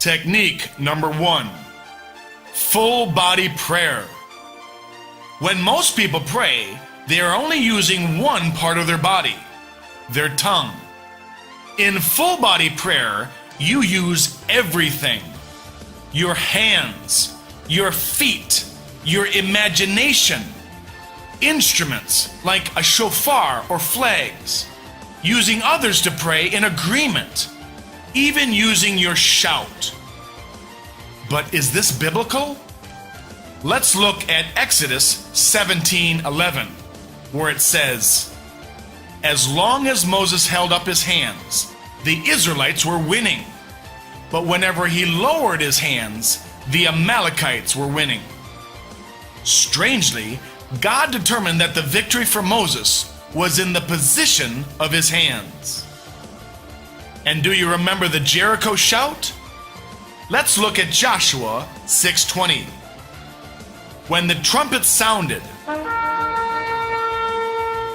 Technique number 1. Full body prayer. When most people pray, they are only using one part of their body, their tongue. In full body prayer, you use everything. Your hands, your feet, your imagination, instruments like a shofar or flags, using others to pray in agreement, even using your shout. But is this biblical? Let's look at Exodus 17:11, where it says, "As long as Moses held up his hands, the Israelites were winning. But whenever he lowered his hands, the Amalekites were winning." Strangely, God determined that the victory for Moses was in the position of his hands. And do you remember the Jericho shout? Let's look at Joshua 6:20. When the trumpet sounded,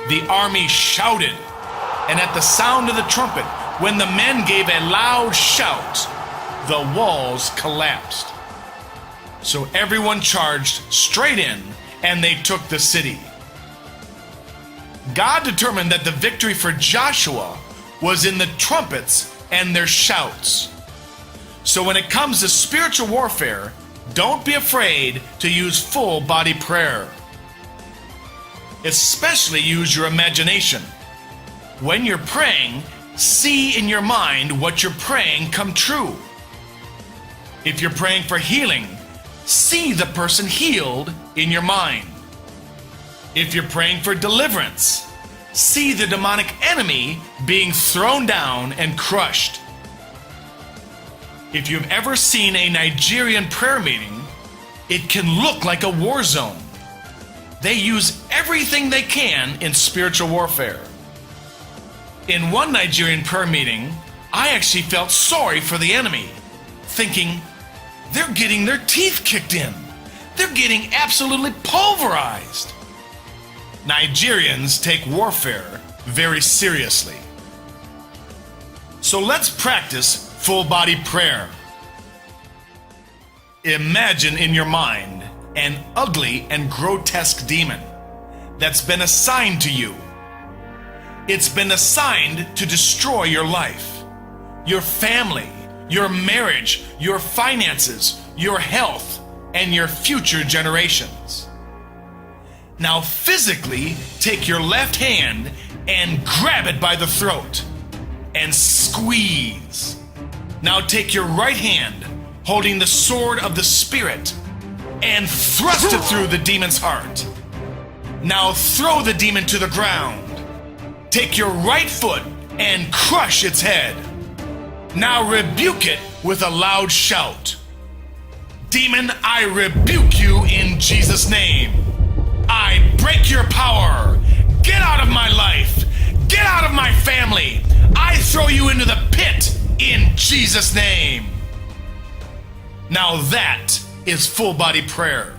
the army shouted, and at the sound of the trumpet, when the men gave a loud shout, the walls collapsed. So everyone charged straight in, and they took the city. God determined that the victory for Joshua was in the trumpets and their shouts. So when it comes to spiritual warfare, don't be afraid to use full body prayer. Especially use your imagination. When you're praying, see in your mind what you're praying come true. If you're praying for healing, see the person healed in your mind. If you're praying for deliverance, see the demonic enemy being thrown down and crushed. If you've ever seen a Nigerian prayer meeting, it can look like a war zone. They use everything they can in spiritual warfare. In one Nigerian prayer meeting, I actually felt sorry for the enemy, thinking, they're getting their teeth kicked in. They're getting absolutely pulverized. Nigerians take warfare very seriously. So let's practice full body prayer. Imagine in your mind an ugly and grotesque demon that's been assigned to you. It's been assigned to destroy your life, your family, your marriage, your finances, your health, and your future generations. Now physically take your left hand and grab it by the throat and squeeze. Now take your right hand, holding the sword of the Spirit, and thrust it through the demon's heart. Now throw the demon to the ground. Take your right foot and crush its head. Now rebuke it with a loud shout. Demon, I rebuke you in Jesus' name. I break your power. Get out of my life. Get out of my family. I throw you into the pit in Jesus' name. Now that is full body prayer.